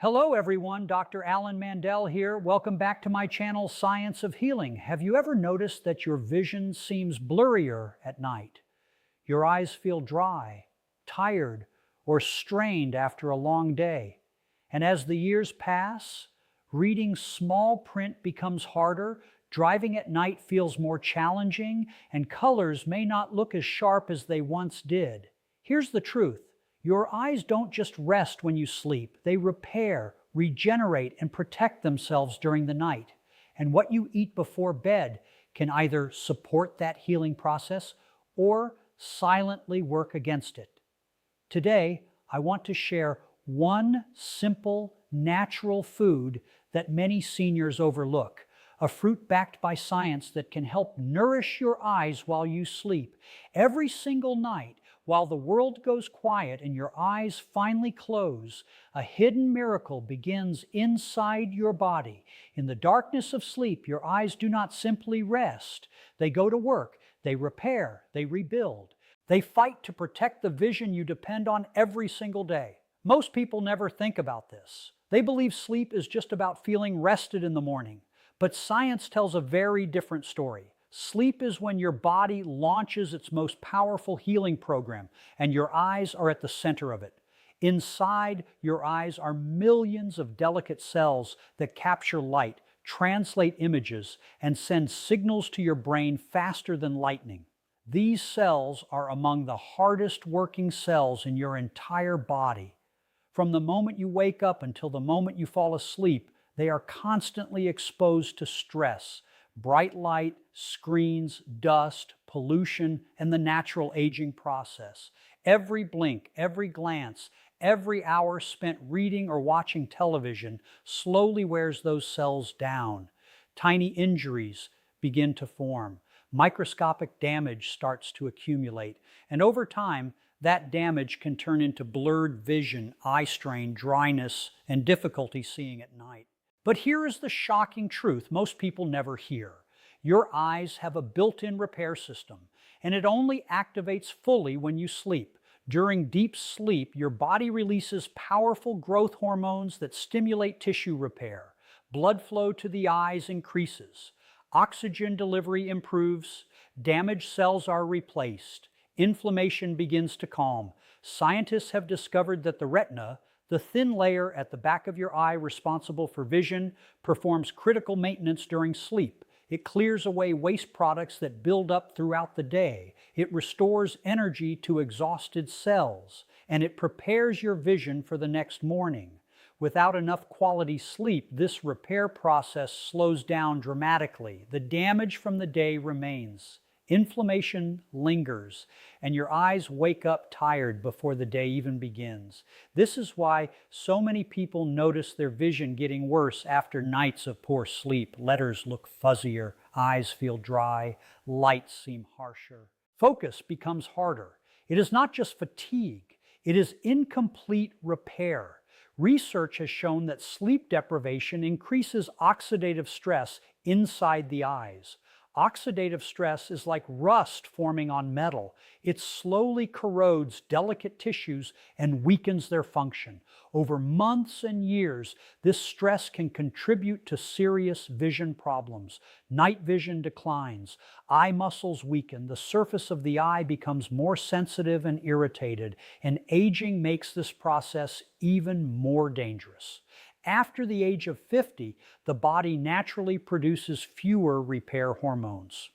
Hello everyone, Dr. Alan Mandell here. Welcome back to my channel, Science of Healing. Have you ever noticed that your vision seems blurrier at night? Your eyes feel dry, tired, or strained after a long day. And as the years pass, reading small print becomes harder, driving at night feels more challenging, and colors may not look as sharp as they once did. Here's the truth. Your eyes don't just rest when you sleep. They repair, regenerate, and protect themselves during the night. And what you eat before bed can either support that healing process or silently work against it. Today, I want to share one simple, natural food that many seniors overlook. A fruit backed by science that can help nourish your eyes while you sleep. Every single night, while the world goes quiet and your eyes finally close, a hidden miracle begins inside your body. In the darkness of sleep, your eyes do not simply rest. They go to work, they repair, they rebuild. They fight to protect the vision you depend on every single day. Most people never think about this. They believe sleep is just about feeling rested in the morning. But science tells a very different story. Sleep is when your body launches its most powerful healing program, and your eyes are at the center of it. Inside your eyes are millions of delicate cells that capture light, translate images, and send signals to your brain faster than lightning. These cells are among the hardest working cells in your entire body. From the moment you wake up until the moment you fall asleep, they are constantly exposed to stress. Bright light, screens, dust, pollution, and the natural aging process. Every blink, every glance, every hour spent reading or watching television slowly wears those cells down. Tiny injuries begin to form. Microscopic damage starts to accumulate. And over time, that damage can turn into blurred vision, eye strain, dryness, and difficulty seeing at night. But here is the shocking truth most people never hear. Your eyes have a built-in repair system, and it only activates fully when you sleep. During deep sleep, your body releases powerful growth hormones that stimulate tissue repair. Blood flow to the eyes increases. Oxygen delivery improves. Damaged cells are replaced. Inflammation begins to calm. Scientists have discovered that the retina, the thin layer at the back of your eye responsible for vision, performs critical maintenance during sleep. It clears away waste products that build up throughout the day. It restores energy to exhausted cells, and it prepares your vision for the next morning. Without enough quality sleep, this repair process slows down dramatically. The damage from the day remains. Inflammation lingers, and your eyes wake up tired before the day even begins. This is why so many people notice their vision getting worse after nights of poor sleep. Letters look fuzzier, eyes feel dry, lights seem harsher. Focus becomes harder. It is not just fatigue, it is incomplete repair. Research has shown that sleep deprivation increases oxidative stress inside the eyes. Oxidative stress is like rust forming on metal. It slowly corrodes delicate tissues and weakens their function. Over months and years, this stress can contribute to serious vision problems. Night vision declines, eye muscles weaken, the surface of the eye becomes more sensitive and irritated, and aging makes this process even more dangerous. After the age of 50, the body naturally produces fewer repair hormones.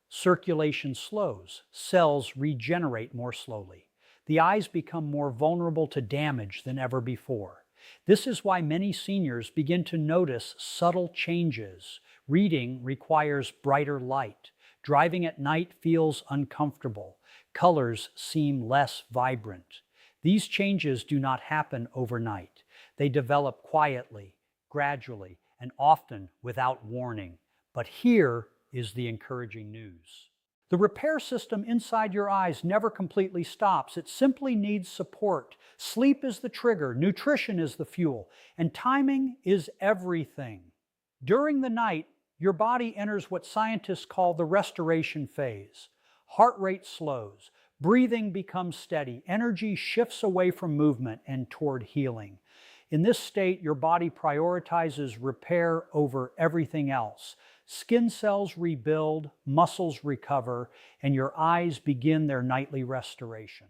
Circulation slows, cells regenerate more slowly. The eyes become more vulnerable to damage than ever before. This is why many seniors begin to notice subtle changes. Reading requires brighter light. Driving at night feels uncomfortable. Colors seem less vibrant. These changes do not happen overnight. They develop quietly, gradually, and often without warning. But here is the encouraging news. The repair system inside your eyes never completely stops. It simply needs support. Sleep is the trigger, nutrition is the fuel, and timing is everything. During the night, your body enters what scientists call the restoration phase. Heart rate slows, breathing becomes steady, energy shifts away from movement and toward healing. In this state, your body prioritizes repair over everything else. Skin cells rebuild, muscles recover, and your eyes begin their nightly restoration.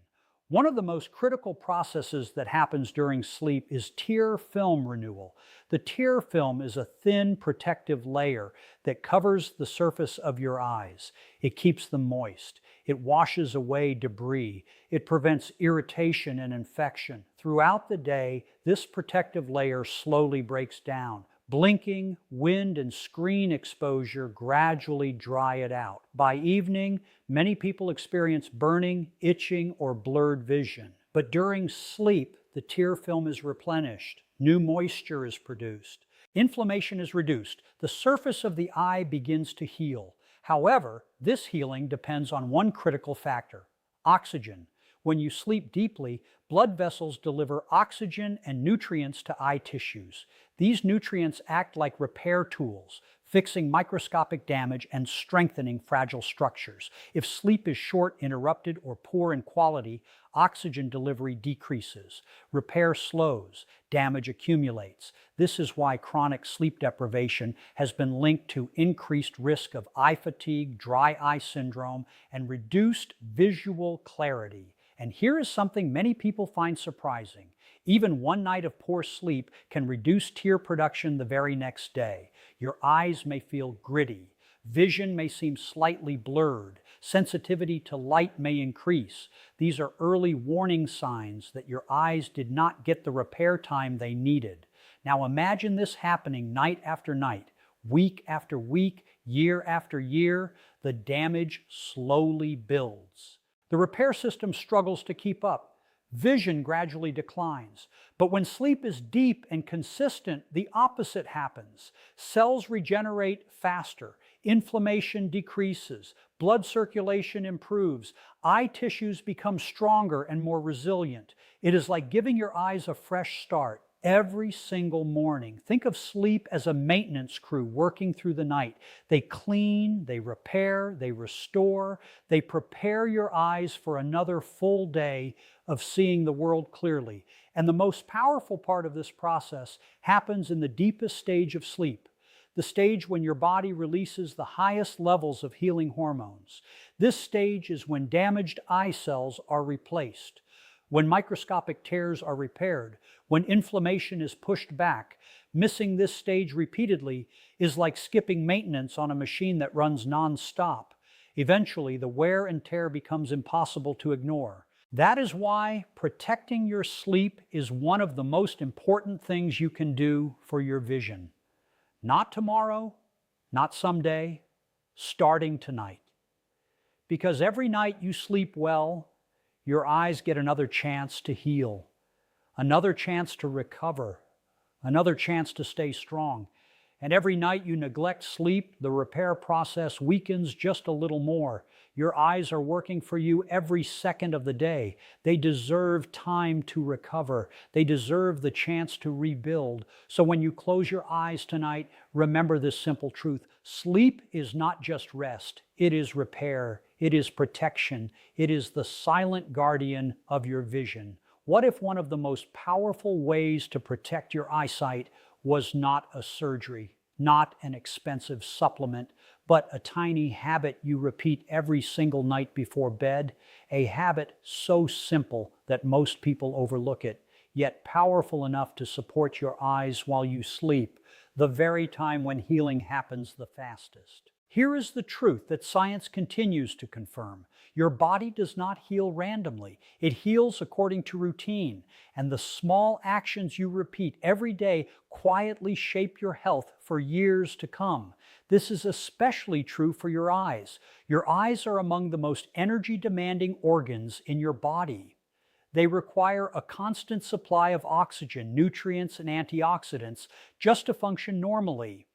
One of the most critical processes that happens during sleep is tear film renewal. The tear film is a thin protective layer that covers the surface of your eyes. It keeps them moist. It washes away debris. It prevents irritation and infection. Throughout the day, this protective layer slowly breaks down. Blinking, wind, and screen exposure gradually dry it out. By evening, many people experience burning, itching, or blurred vision. But during sleep, the tear film is replenished. New moisture is produced. Inflammation is reduced. The surface of the eye begins to heal. However, this healing depends on one critical factor: oxygen. When you sleep deeply, blood vessels deliver oxygen and nutrients to eye tissues. These nutrients act like repair tools, fixing microscopic damage and strengthening fragile structures. If sleep is short, interrupted, or poor in quality, oxygen delivery decreases. Repair slows. Damage accumulates. This is why chronic sleep deprivation has been linked to increased risk of eye fatigue, dry eye syndrome, and reduced visual clarity. And here is something many people find surprising. Even one night of poor sleep can reduce tear production the very next day. Your eyes may feel gritty. Vision may seem slightly blurred. Sensitivity to light may increase. These are early warning signs that your eyes did not get the repair time they needed. Now imagine this happening night after night, week after week, year after year. The damage slowly builds. The repair system struggles to keep up. Vision gradually declines. But when sleep is deep and consistent, the opposite happens. Cells regenerate faster. Inflammation decreases. Blood circulation improves. Eye tissues become stronger and more resilient. It is like giving your eyes a fresh start every single morning. Think of sleep as a maintenance crew working through the night. They clean, they repair, they restore, they prepare your eyes for another full day of seeing the world clearly. And the most powerful part of this process happens in the deepest stage of sleep, the stage when your body releases the highest levels of healing hormones. This stage is when damaged eye cells are replaced, when microscopic tears are repaired, when inflammation is pushed back. Missing this stage repeatedly is like skipping maintenance on a machine that runs non-stop. Eventually, the wear and tear becomes impossible to ignore. That is why protecting your sleep is one of the most important things you can do for your vision. Not tomorrow, not someday, starting tonight. Because every night you sleep well, your eyes get another chance to heal, another chance to recover, another chance to stay strong. And every night you neglect sleep, the repair process weakens just a little more. Your eyes are working for you every second of the day. They deserve time to recover. They deserve the chance to rebuild. So when you close your eyes tonight, remember this simple truth. Sleep is not just rest. It is repair. It is protection. It is the silent guardian of your vision. What if one of the most powerful ways to protect your eyesight was not a surgery, not an expensive supplement, but a tiny habit you repeat every single night before bed, a habit so simple that most people overlook it, yet powerful enough to support your eyes while you sleep, the very time when healing happens the fastest. Here is the truth that science continues to confirm. Your body does not heal randomly. It heals according to routine, and the small actions you repeat every day quietly shape your health for years to come. This is especially true for your eyes. Your eyes are among the most energy-demanding organs in your body. They require a constant supply of oxygen, nutrients, and antioxidants just to function normally.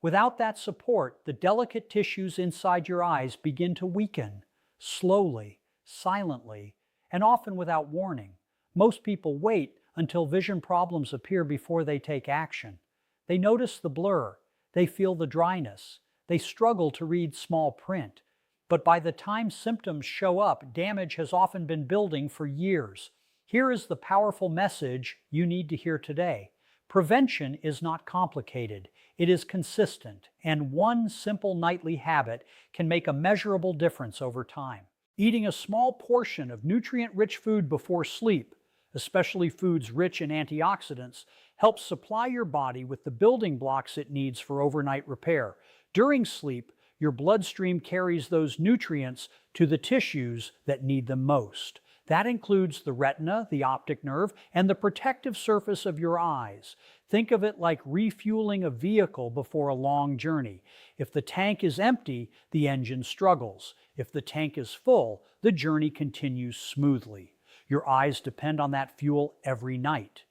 Without that support, the delicate tissues inside your eyes begin to weaken, slowly, silently, and often without warning. Most people wait until vision problems appear before they take action. They notice the blur, they feel the dryness, they struggle to read small print. But by the time symptoms show up, damage has often been building for years. Here is the powerful message you need to hear today. Prevention is not complicated. It is consistent, and one simple nightly habit can make a measurable difference over time. Eating a small portion of nutrient-rich food before sleep, especially foods rich in antioxidants, helps supply your body with the building blocks it needs for overnight repair. During sleep, your bloodstream carries those nutrients to the tissues that need them most. That includes the retina, the optic nerve, and the protective surface of your eyes. Think of it like refueling a vehicle before a long journey. If the tank is empty, the engine struggles. If the tank is full, the journey continues smoothly. Your eyes depend on that fuel every night.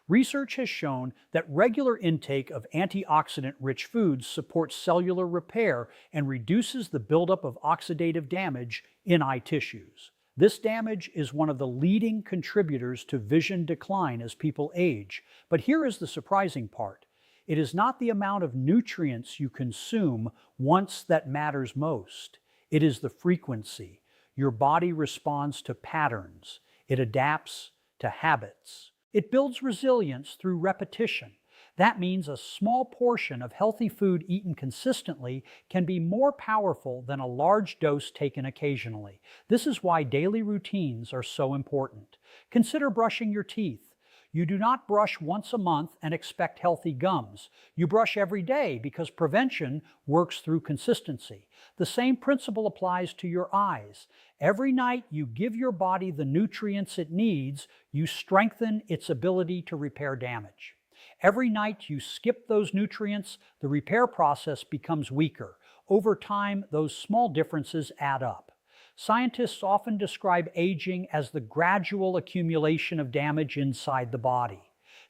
Research has shown that regular intake of antioxidant-rich foods supports cellular repair and reduces the buildup of oxidative damage in eye tissues. This damage is one of the leading contributors to vision decline as people age. But here is the surprising part. It is not the amount of nutrients you consume once that matters most. It is the frequency. Your body responds to patterns. It adapts to habits. It builds resilience through repetition. That means a small portion of healthy food eaten consistently can be more powerful than a large dose taken occasionally. This is why daily routines are so important. Consider brushing your teeth. You do not brush once a month and expect healthy gums. You brush every day because prevention works through consistency. The same principle applies to your eyes. Every night you give your body the nutrients it needs, you strengthen its ability to repair damage. Every night you skip those nutrients, the repair process becomes weaker. Over time, those small differences add up. Scientists often describe aging as the gradual accumulation of damage inside the body.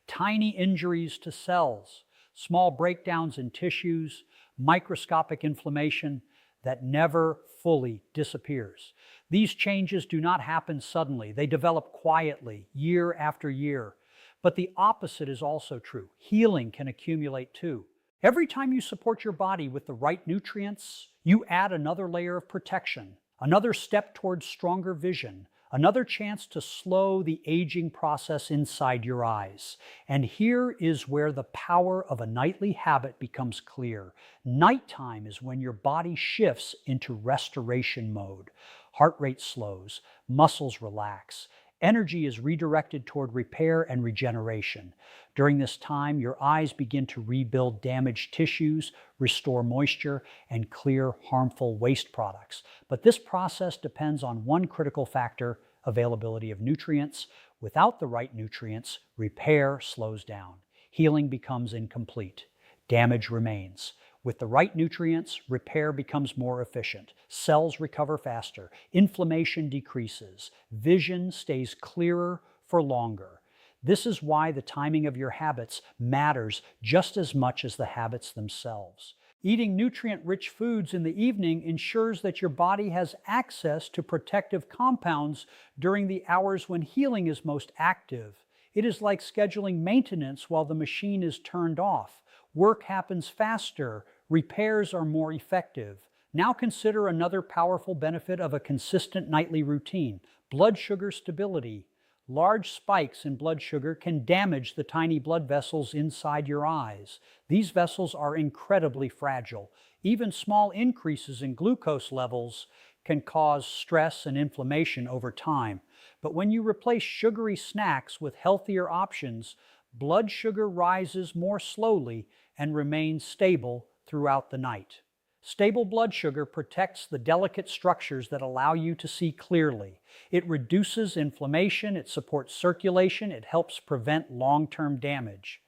Tiny injuries to cells, small breakdowns in tissues, microscopic inflammation that never fully disappears. These changes do not happen suddenly. They develop quietly, year after year. But the opposite is also true. Healing can accumulate too. Every time you support your body with the right nutrients, you add another layer of protection, another step towards stronger vision, another chance to slow the aging process inside your eyes. And here is where the power of a nightly habit becomes clear. Nighttime is when your body shifts into restoration mode. Heart rate slows, muscles relax, energy is redirected toward repair and regeneration. During this time, your eyes begin to rebuild damaged tissues, restore moisture, and clear harmful waste products. But this process depends on one critical factor: availability of nutrients. Without the right nutrients, repair slows down. Healing becomes incomplete. Damage remains. With the right nutrients, repair becomes more efficient. Cells recover faster. Inflammation decreases. Vision stays clearer for longer. This is why the timing of your habits matters just as much as the habits themselves. Eating nutrient-rich foods in the evening ensures that your body has access to protective compounds during the hours when healing is most active. It is like scheduling maintenance while the machine is turned off. Work happens faster, repairs are more effective. Now consider another powerful benefit of a consistent nightly routine: blood sugar stability. Large spikes in blood sugar can damage the tiny blood vessels inside your eyes. These vessels are incredibly fragile. Even small increases in glucose levels can cause stress and inflammation over time. But when you replace sugary snacks with healthier options, blood sugar rises more slowly and remains stable throughout the night. Stable blood sugar protects the delicate structures that allow you to see clearly. It reduces inflammation, it supports circulation, it helps prevent long-term damage.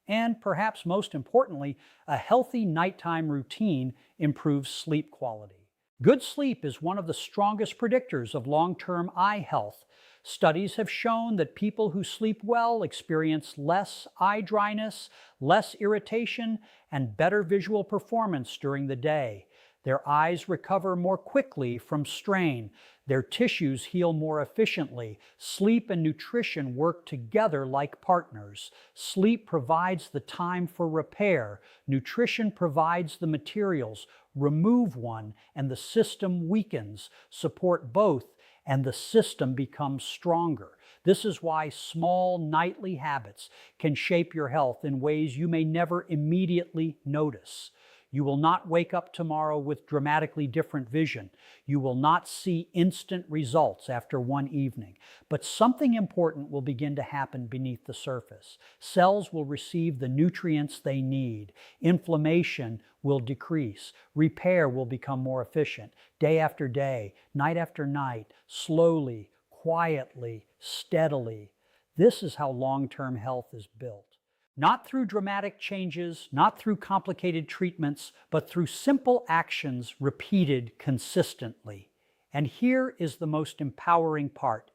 And perhaps most importantly, a healthy nighttime routine improves sleep quality. Good sleep is one of the strongest predictors of long-term eye health. Studies have shown that people who sleep well experience less eye dryness, less irritation, and better visual performance during the day. Their eyes recover more quickly from strain. Their tissues heal more efficiently. Sleep and nutrition work together like partners. Sleep provides the time for repair. Nutrition provides the materials. Remove one, and the system weakens. Support both, and the system becomes stronger. This is why small nightly habits can shape your health in ways you may never immediately notice. You will not wake up tomorrow with dramatically different vision. You will not see instant results after one evening. But something important will begin to happen beneath the surface. Cells will receive the nutrients they need. Inflammation will decrease. Repair will become more efficient. Day after day, night after night, slowly, quietly, steadily. This is how long-term health is built. Not through dramatic changes, not through complicated treatments, but through simple actions repeated consistently. And here is the most empowering part.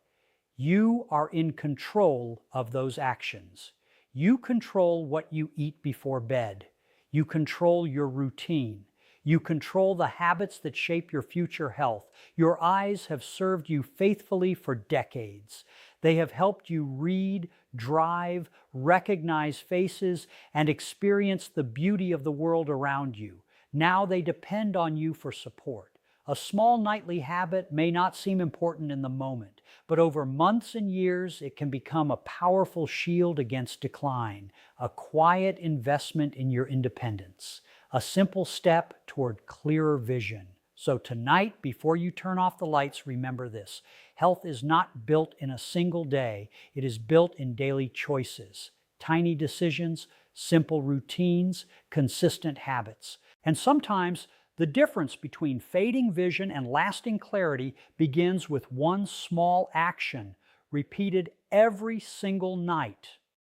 You are in control of those actions. You control what you eat before bed. You control your routine. You control the habits that shape your future health. Your eyes have served you faithfully for decades. They have helped you read, drive, recognize faces, and experience the beauty of the world around you. Now they depend on you for support. A small nightly habit may not seem important in the moment, but over months and years it can become a powerful shield against decline, a quiet investment in your independence, a simple step toward clearer vision. So tonight, before you turn off the lights, remember this. Health is not built in a single day. It is built in daily choices, tiny decisions, simple routines, consistent habits. And sometimes the difference between fading vision and lasting clarity begins with one small action, repeated every single night.